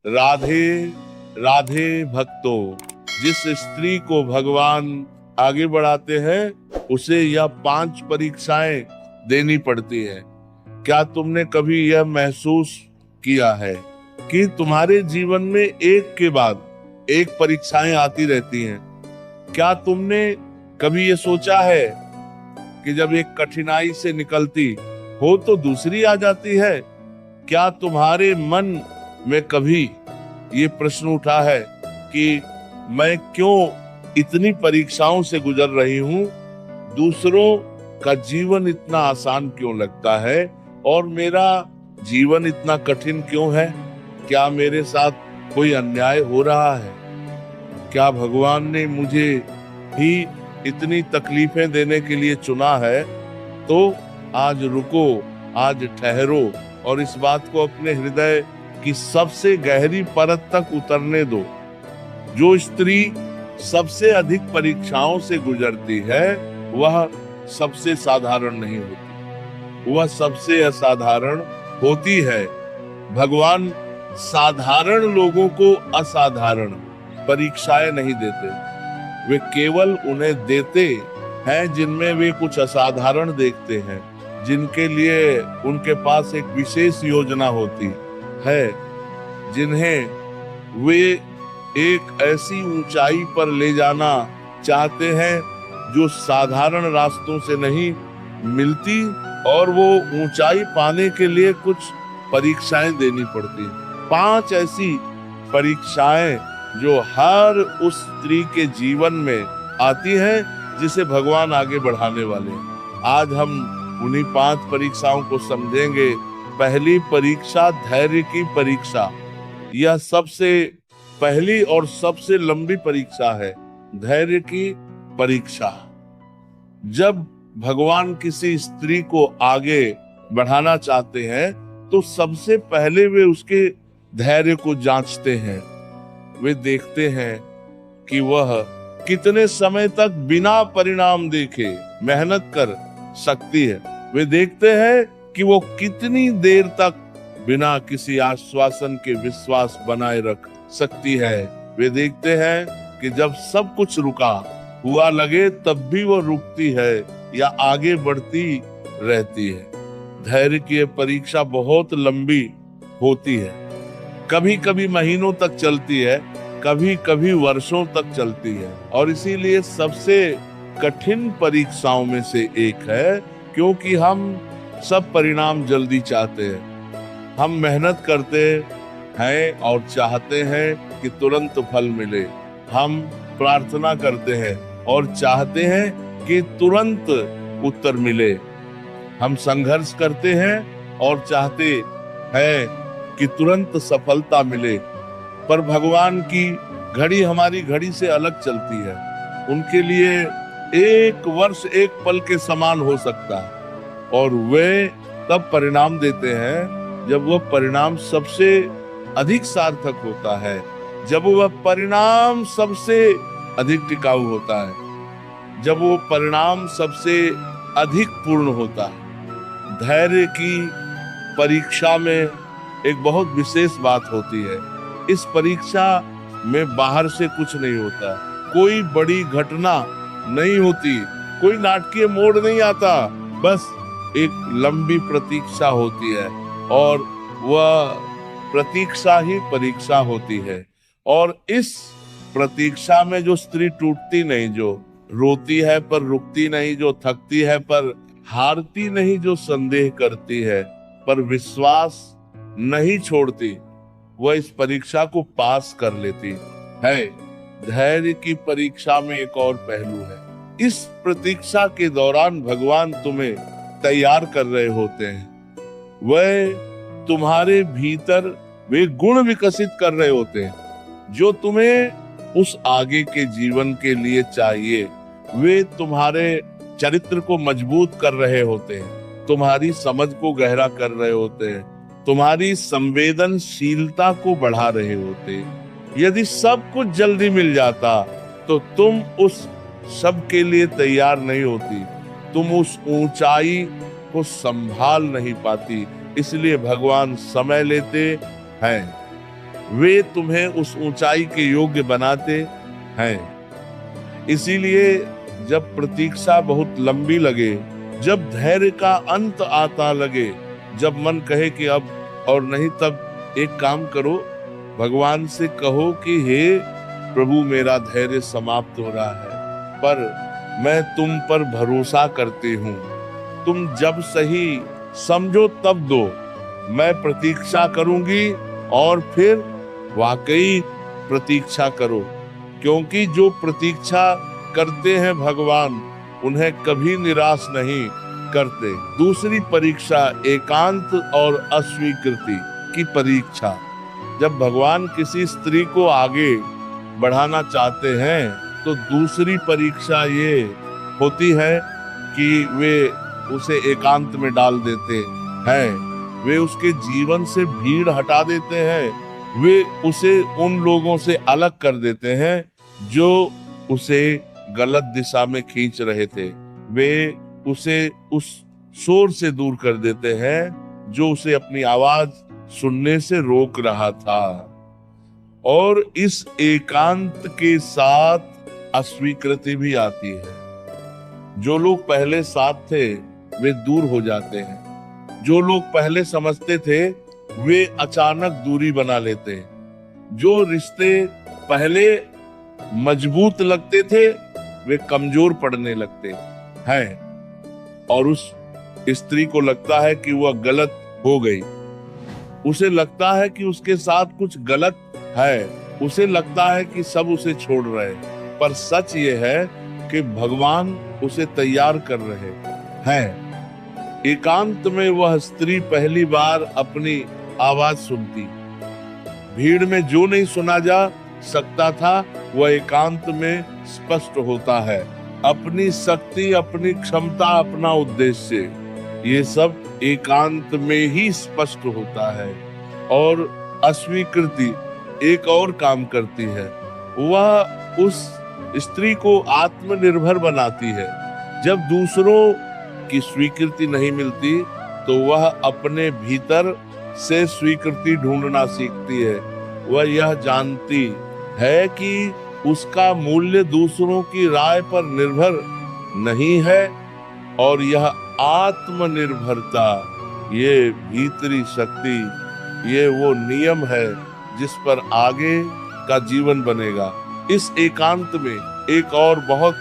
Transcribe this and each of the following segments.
राधे राधे भक्तों, जिस स्त्री को भगवान आगे बढ़ाते हैं उसे यह 5 परीक्षाएं देनी पड़ती है। क्या तुमने कभी यह महसूस किया है कि तुम्हारे जीवन में एक के बाद एक परीक्षाएं आती रहती हैं? क्या तुमने कभी ये सोचा है कि जब एक कठिनाई से निकलती हो तो दूसरी आ जाती है? क्या तुम्हारे मन में कभी ये प्रश्न उठा है कि मैं क्यों इतनी परीक्षाओं से गुजर रही हूँ? दूसरों का जीवन इतना आसान क्यों लगता है और मेरा जीवन इतना कठिन क्यों है? क्या मेरे साथ कोई अन्याय हो रहा है? क्या भगवान ने मुझे ही इतनी तकलीफें देने के लिए चुना है? तो आज रुको, आज ठहरो और इस बात को अपने हृदय की सबसे गहरी परत तक उतरने दो। जो स्त्री सबसे अधिक परीक्षाओं से गुजरती है वह सबसे साधारण नहीं होती, वह सबसे असाधारण होती है। भगवान साधारण लोगों को असाधारण परीक्षाएं नहीं देते, वे केवल उन्हें देते हैं जिनमें वे कुछ असाधारण देखते हैं, जिनके लिए उनके पास एक विशेष योजना होती है, जिन्हें वे एक ऐसी ऊंचाई पर ले जाना चाहते हैं जो साधारण रास्तों से नहीं मिलती, और वो ऊंचाई पाने के लिए कुछ परीक्षाएं देनी पड़ती। 5 ऐसी परीक्षाएं जो हर उस स्त्री के जीवन में आती हैं जिसे भगवान आगे बढ़ाने वाले हैं। आज हम उन्हीं 5 परीक्षाओं को समझेंगे। पहली परीक्षा धैर्य की परीक्षा। यह सबसे पहली और सबसे लंबी परीक्षा है, धैर्य की परीक्षा। जब भगवान किसी स्त्री को आगे बढ़ाना चाहते हैं तो सबसे पहले वे उसके धैर्य को जांचते हैं। वे देखते हैं कि वह कितने समय तक बिना परिणाम देखे मेहनत कर सकती है। वे देखते हैं कि वो कितनी देर तक बिना किसी आश्वासन के विश्वास बनाए रख सकती है। वे देखते हैं कि जब सब कुछ रुका हुआ लगे तब भी वो रुकती है या आगे बढ़ती रहती है। धैर्य की परीक्षा बहुत लंबी होती है, कभी कभी महीनों तक चलती है, कभी कभी वर्षों तक चलती है, और इसीलिए सबसे कठिन परीक्षाओं में से एक है, क्योंकि हम सब परिणाम जल्दी चाहते हैं। हम मेहनत करते हैं और चाहते हैं कि तुरंत फल मिले। हम प्रार्थना करते हैं और चाहते हैं कि तुरंत उत्तर मिले। हम संघर्ष करते हैं और चाहते हैं कि तुरंत सफलता मिले। पर भगवान की घड़ी हमारी घड़ी से अलग चलती है। उनके लिए 1 वर्ष 1 पल के समान हो सकता है, और वे तब परिणाम देते हैं जब वह परिणाम सबसे अधिक सार्थक होता है, जब वह परिणाम सबसे अधिक टिकाऊ होता है, जब वो परिणाम सबसे अधिक पूर्ण होता है। धैर्य की परीक्षा में एक बहुत विशेष बात होती है। इस परीक्षा में बाहर से कुछ नहीं होता, कोई बड़ी घटना नहीं होती, कोई नाटकीय मोड़ नहीं आता, बस एक लंबी प्रतीक्षा होती है, और वह प्रतीक्षा ही परीक्षा होती है। और इस प्रतीक्षा में जो स्त्री टूटती नहीं, जो रोती है पर रुकती नहीं, जो थकती है पर हारती नहीं, जो संदेह करती है पर विश्वास नहीं छोड़ती, वह इस परीक्षा को पास कर लेती है। धैर्य की परीक्षा में एक और पहलू है। इस प्रतीक्षा के दौरान भगवान तुम्हें तैयार कर रहे होते हैं। वह तुम्हारे भीतर वे गुण विकसित कर रहे होते हैं जो तुम्हें उस आगे के जीवन के लिए चाहिए। वे तुम्हारे चरित्र को मजबूत कर रहे होते हैं, तुम्हारी समझ को गहरा कर रहे होते हैं, तुम्हारी संवेदनशीलता को बढ़ा रहे होते। यदि सब कुछ जल्दी मिल जाता तो तुम उस सब के लिए तैयार नहीं होती, तुम उस ऊंचाई को संभाल नहीं पाती। इसलिए भगवान समय लेते हैं। वे तुम्हें उस ऊंचाई के योग्य बनाते हैं। इसीलिए जब प्रतीक्षा बहुत लंबी लगे, जब धैर्य का अंत आता लगे, जब मन कहे कि अब और नहीं, तब एक काम करो, भगवान से कहो कि हे प्रभु, मेरा धैर्य समाप्त हो रहा है, पर मैं तुम पर भरोसा करती हूँ। तुम जब सही समझो तब दो, मैं प्रतीक्षा करूंगी। और फिर वाकई प्रतीक्षा करो, क्योंकि जो प्रतीक्षा करते हैं भगवान उन्हें कभी निराश नहीं करते। दूसरी परीक्षा एकांत और अस्वीकृति की परीक्षा। जब भगवान किसी स्त्री को आगे बढ़ाना चाहते हैं तो दूसरी परीक्षा ये होती है कि वे उसे एकांत में डाल देते हैं, वे उसके जीवन से भीड़ हटा देते हैं, वे उसे उन लोगों से अलग कर देते हैं जो उसे गलत दिशा में खींच रहे थे, वे उसे उस शोर से दूर कर देते हैं जो उसे अपनी आवाज सुनने से रोक रहा था। और इस एकांत के साथ अस्वीकृति भी आती है। जो लोग पहले साथ थे वे दूर हो जाते हैं, जो लोग पहले समझते थे वे अचानक दूरी बना लेते हैं, जो रिश्ते पहले मजबूत लगते थे वे कमजोर पड़ने लगते हैं। और उस स्त्री को लगता है कि वह गलत हो गई, उसे लगता है कि उसके साथ कुछ गलत है, उसे लगता है कि सब उसे छोड़ रहे हैं, पर सच ये है कि भगवान उसे तैयार कर रहे हैं। एकांत में वह स्त्री पहली बार अपनी आवाज सुनती। भीड़ में जो नहीं सुना जा सकता था वह एकांत में स्पष्ट होता है। अपनी शक्ति, अपनी क्षमता, अपना उद्देश्य, ये सब एकांत में ही स्पष्ट होता है। और अस्वीकृति एक और काम करती है, वह उस स्त्री को आत्मनिर्भर बनाती है। जब दूसरों की स्वीकृति नहीं मिलती तो वह अपने भीतर से स्वीकृति ढूंढना सीखती है। वह यह जानती है कि उसका मूल्य दूसरों की राय पर निर्भर नहीं है, और यह आत्मनिर्भरता, ये भीतरी शक्ति, ये वो नियम है जिस पर आगे का जीवन बनेगा। इस एकांत में एक और बहुत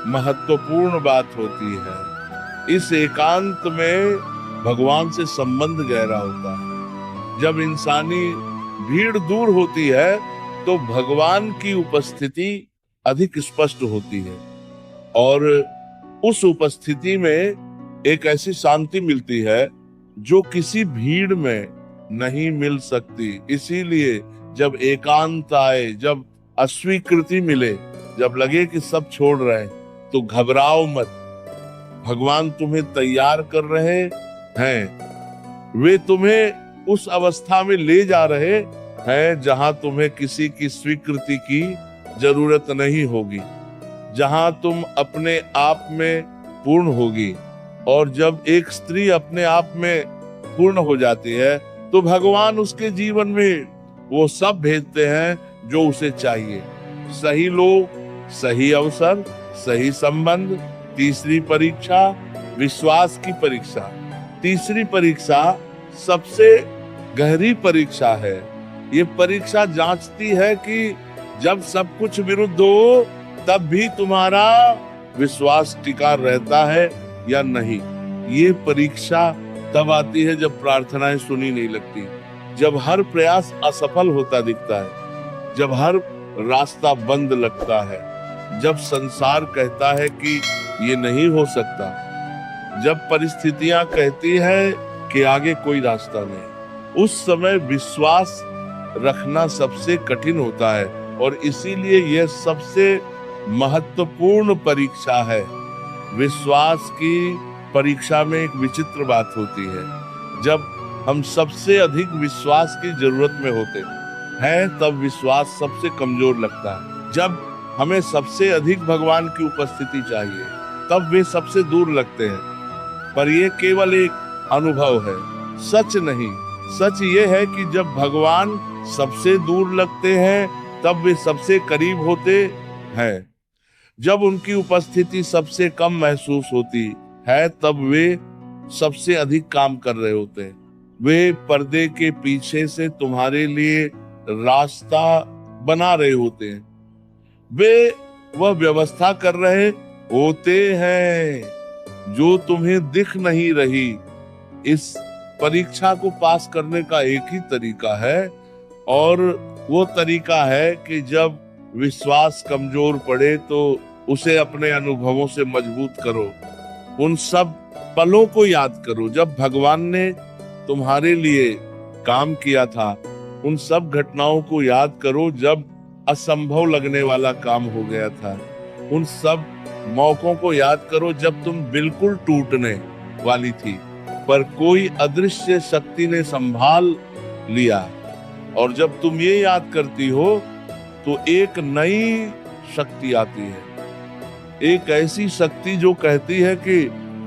महत्वपूर्ण बात होती है। इस एकांत में भगवान से संबंध गहरा होता है। जब इंसानी भीड़ दूर होती है तो भगवान की उपस्थिति अधिक स्पष्ट होती है, और उस उपस्थिति में एक ऐसी शांति मिलती है जो किसी भीड़ में नहीं मिल सकती। इसीलिए जब एकांत आए, जब अस्वीकृति मिले, जब लगे कि सब छोड़ रहे, तो घबराओ मत। भगवान तुम्हें तैयार कर रहे हैं। वे तुम्हें उस अवस्था में ले जा रहे हैं जहां तुम्हें किसी की स्वीकृति की जरूरत नहीं होगी, जहां तुम अपने आप में पूर्ण होगी। और जब एक स्त्री अपने आप में पूर्ण हो जाती है तो भगवान उसके जीवन में वो सब भेजते हैं जो उसे चाहिए। सही लोग, सही अवसर, सही संबंध। तीसरी परीक्षा विश्वास की परीक्षा। तीसरी परीक्षा सबसे गहरी परीक्षा है। ये परीक्षा जांचती है कि जब सब कुछ विरुद्ध हो तब भी तुम्हारा विश्वास टिका रहता है या नहीं। ये परीक्षा तब आती है जब प्रार्थनाएं सुनी नहीं लगती, जब हर प्रयास असफल होता दिखता है, जब हर रास्ता बंद लगता है, जब संसार कहता है कि ये नहीं हो सकता, जब परिस्थितियां कहती है कि आगे कोई रास्ता नहीं। उस समय विश्वास रखना सबसे कठिन होता है, और इसीलिए यह सबसे महत्वपूर्ण परीक्षा है। विश्वास की परीक्षा में एक विचित्र बात होती है। जब हम सबसे अधिक विश्वास की जरूरत में होते हैं तब विश्वास सबसे कमजोर लगता है। जब हमें सबसे अधिक भगवान की उपस्थिति चाहिए तब वे सबसे दूर लगते हैं। पर यह केवल एक अनुभव है, सच नहीं। सच ये है कि जब भगवान सबसे दूर लगते हैं तब वे सबसे करीब होते हैं। जब उनकी उपस्थिति सबसे कम महसूस होती है तब वे सबसे अधिक काम कर रहे होते हैं। वे पर्दे के पीछे से तुम्हारे लिए रास्ता बना रहे होते हैं। वे वह व्यवस्था कर रहे होते हैं जो तुम्हें दिख नहीं रही। इस परीक्षा को पास करने का एक ही तरीका है और वो तरीका है कि जब विश्वास कमजोर पड़े तो उसे अपने अनुभवों से मजबूत करो। उन सब पलों को याद करो जब भगवान ने तुम्हारे लिए काम किया था। उन सब घटनाओं को याद करो जब असंभव लगने वाला काम हो गया था। उन सब मौकों को याद करो जब तुम बिल्कुल टूटने वाली थी पर कोई अदृश्य शक्ति ने संभाल लिया। और जब तुम ये याद करती हो तो एक नई शक्ति आती है, एक ऐसी शक्ति जो कहती है कि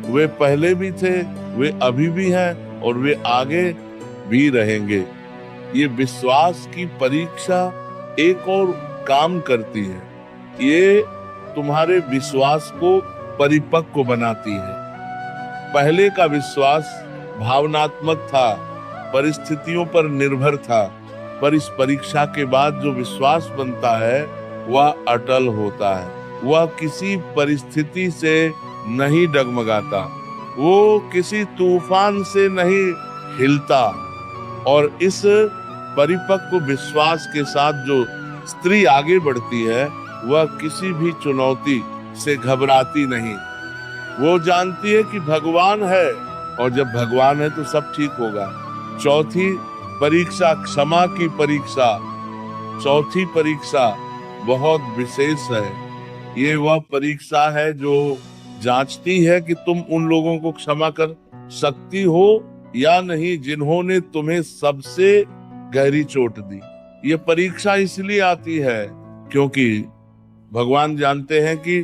वे पहले भी थे, वे अभी भी हैं और वे आगे भी रहेंगे। ये विश्वास की परीक्षा एक और काम करती है। ये तुम्हारे विश्वास को परिपक्व बनाती है। पहले का विश्वास भावनात्मक था, परिस्थितियों पर निर्भर था, पर इस परीक्षा के बाद जो विश्वास बनता है वह अटल होता है। वह किसी परिस्थिति से नहीं डगमगाता, वो किसी तूफान से नहीं हिलता। और इस परिपक्व विश्वास के साथ जो स्त्री आगे बढ़ती है वह किसी भी चुनौती से घबराती नहीं। वो जानती है कि भगवान है और जब भगवान है तो सब ठीक होगा। चौथी परीक्षा, क्षमा की परीक्षा। चौथी परीक्षा बहुत विशेष है। ये वह परीक्षा है जो जांचती है कि तुम उन लोगों को क्षमा कर सकती हो या नहीं जिन्होंने तुम्हें सबसे गहरी चोट दी। ये परीक्षा इसलिए आती है क्योंकि भगवान जानते हैं कि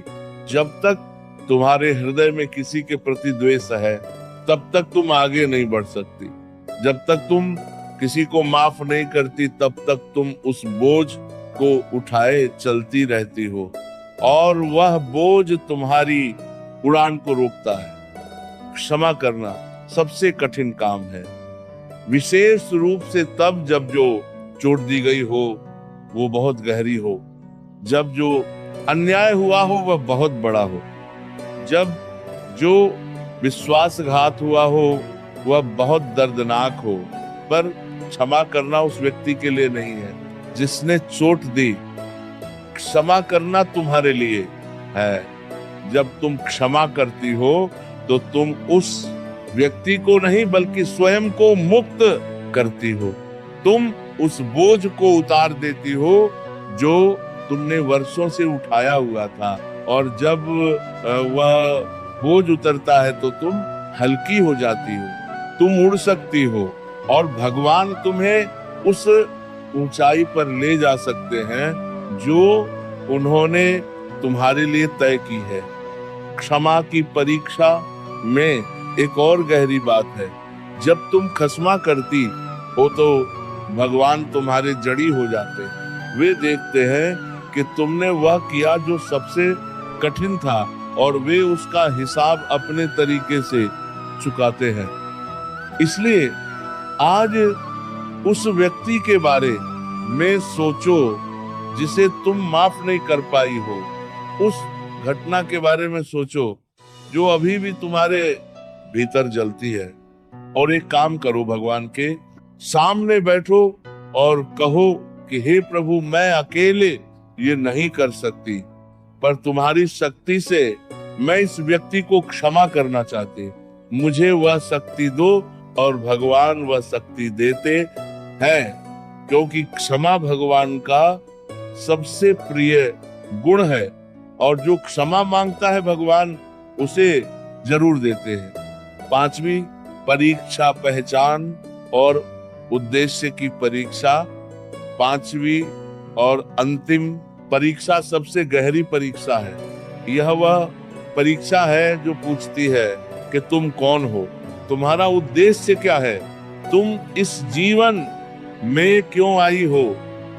जब तक तुम्हारे हृदय में किसी के प्रति द्वेष है तब तक तुम आगे नहीं बढ़ सकती। जब तक तुम किसी को माफ नहीं करती तब तक तुम उस बोझ को उठाए चलती रहती हो और वह बोझ तुम्हारी उड़ान को रोकता है। क्षमा करना सबसे कठिन काम है, विशेष रूप से तब जब जो चोट दी गई हो वो बहुत गहरी हो, जब जो अन्याय हुआ हो वह बहुत बड़ा हो, जब जो विश्वासघात हुआ हो वह बहुत दर्दनाक हो। पर क्षमा करना उस व्यक्ति के लिए नहीं है जिसने चोट दी। क्षमा करना तुम्हारे लिए है। जब तुम क्षमा करती हो तो तुम उस व्यक्ति को नहीं बल्कि स्वयं को मुक्त करती हो। तुम उस बोझ को उतार देती हो जो तुमने वर्षों से उठाया हुआ था। और जब वह बोझ उतरता है तो तुम हल्की हो जाती हो, तुम उड़ सकती हो और भगवान तुम्हें उस ऊंचाई पर ले जा सकते हैं जो उन्होंने तुम्हारे लिए तय की है। क्षमा की परीक्षा में एक और गहरी बात है। जब तुम क्षमा करती हो तो भगवान तुम्हारे जड़ी हो जाते हैं। वे देखते हैं कि तुमने वह किया जो सबसे कठिन था और वे उसका हिसाब अपने तरीके से चुकाते हैं। इसलिए आज उस व्यक्ति के बारे में सोचो जिसे तुम माफ नहीं कर पाई हो। उस घटना के बारे में सोचो जो अभी भी तुम्हारे भीतर जलती है। और एक काम करो, भगवान के सामने बैठो और कहो कि हे प्रभु, मैं अकेले ये नहीं कर सकती, पर तुम्हारी शक्ति से मैं इस व्यक्ति को क्षमा करना चाहती। मुझे वह शक्ति दो। और भगवान वह शक्ति देते हैं क्योंकि क्षमा भगवान का सबसे प्रिय गुण है और जो क्षमा मांगता है भगवान उसे जरूर देते हैं। पांचवी परीक्षा पहचान और उद्देश्य की परीक्षा। पांचवी और अंतिम परीक्षा सबसे गहरी परीक्षा है। यह वह परीक्षा है जो पूछती है कि तुम कौन हो, तुम्हारा उद्देश्य क्या है, तुम इस जीवन में क्यों आई हो।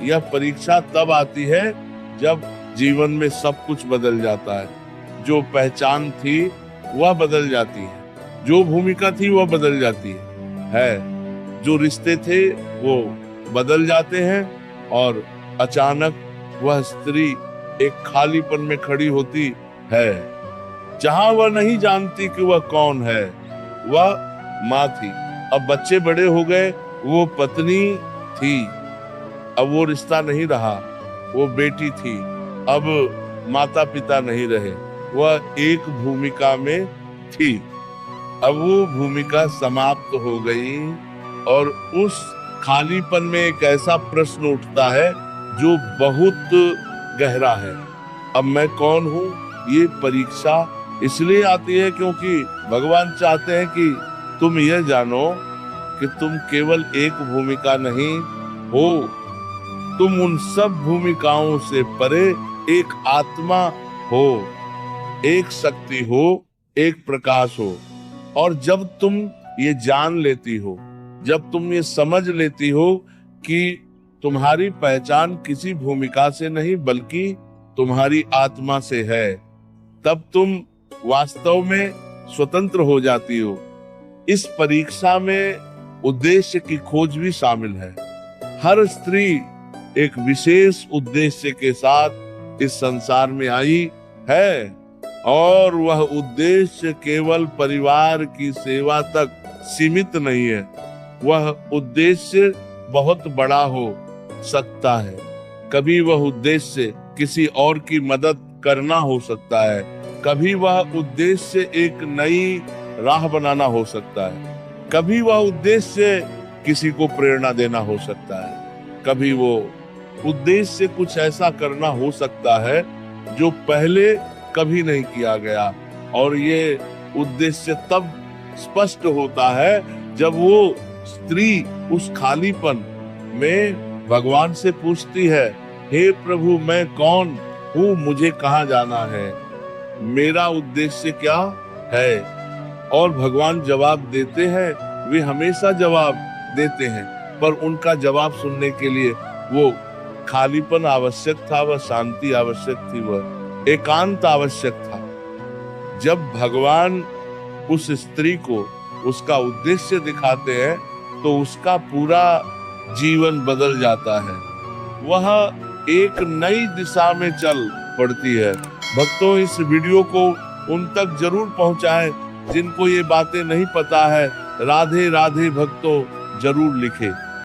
यह परीक्षा तब आती है जब जीवन में सब कुछ बदल जाता है। जो पहचान थी वह बदल जाती है, जो भूमिका थी वह बदल जाती है, जो रिश्ते थे वो बदल जाते हैं और अचानक वह स्त्री एक खालीपन में खड़ी होती है, जहां वह नहीं जानती कि वह कौन है। वह माँ थी, अब बच्चे बड़े हो गए, वो पत्नी थी, अब वो रिश्ता नहीं रहा, वो बेटी थी, अब माता पिता नहीं रहे, वह एक भूमिका में थी। अब वो भूमिका समाप्त हो गई और उस खालीपन में एक ऐसा प्रश्न उठता है जो बहुत गहरा है। अब मैं कौन हूँ? ये परीक्षा इसलिए आती है क्योंकि भगवान चाहते हैं कि तुम यह जानो कि तुम केवल एक भूमिका नहीं हो, तुम उन सब भूमिकाओं से परे एक आत्मा हो, एक शक्ति हो, एक प्रकाश हो। और जब तुम ये जान लेती हो, जब तुम ये समझ लेती हो कि तुम्हारी पहचान किसी भूमिका से नहीं बल्कि तुम्हारी आत्मा से है, तब तुम वास्तव में स्वतंत्र हो जाती हो। इस परीक्षा में उद्देश्य की खोज भी शामिल है। हर स्त्री एक विशेष उद्देश्य के साथ इस संसार में आई है और वह उद्देश्य केवल परिवार की सेवा तक सीमित नहीं है। वह उद्देश्य बहुत बड़ा हो सकता है। कभी वह उद्देश्य किसी और की मदद करना हो सकता है, कभी वह उद्देश्य एक नई राह बनाना हो सकता है, कभी वह उद्देश्य किसी को प्रेरणा देना हो सकता है, कभी वो उद्देश्य कुछ ऐसा करना हो सकता है जो पहले कभी नहीं किया गया। और ये उद्देश्य तब स्पष्ट होता है जब वो स्त्री उस खालीपन में भगवान से पूछती है, हे प्रभु मैं कौन हूँ, मुझे कहाँ जाना है, मेरा उद्देश्य क्या है। और भगवान जवाब देते हैं, वे हमेशा जवाब देते हैं, पर उनका जवाब सुनने के लिए वो खालीपन आवश्यक था, वह शांति आवश्यक थी, वह एकांत आवश्यक था। जब भगवान उस स्त्री को उसका उद्देश्य दिखाते हैं तो उसका पूरा जीवन बदल जाता है, वह एक नई दिशा में चल पड़ती है। भक्तों, इस वीडियो को उन तक जरूर पहुंचाएं जिनको ये बातें नहीं पता है। राधे राधे भक्तों जरूर लिखें।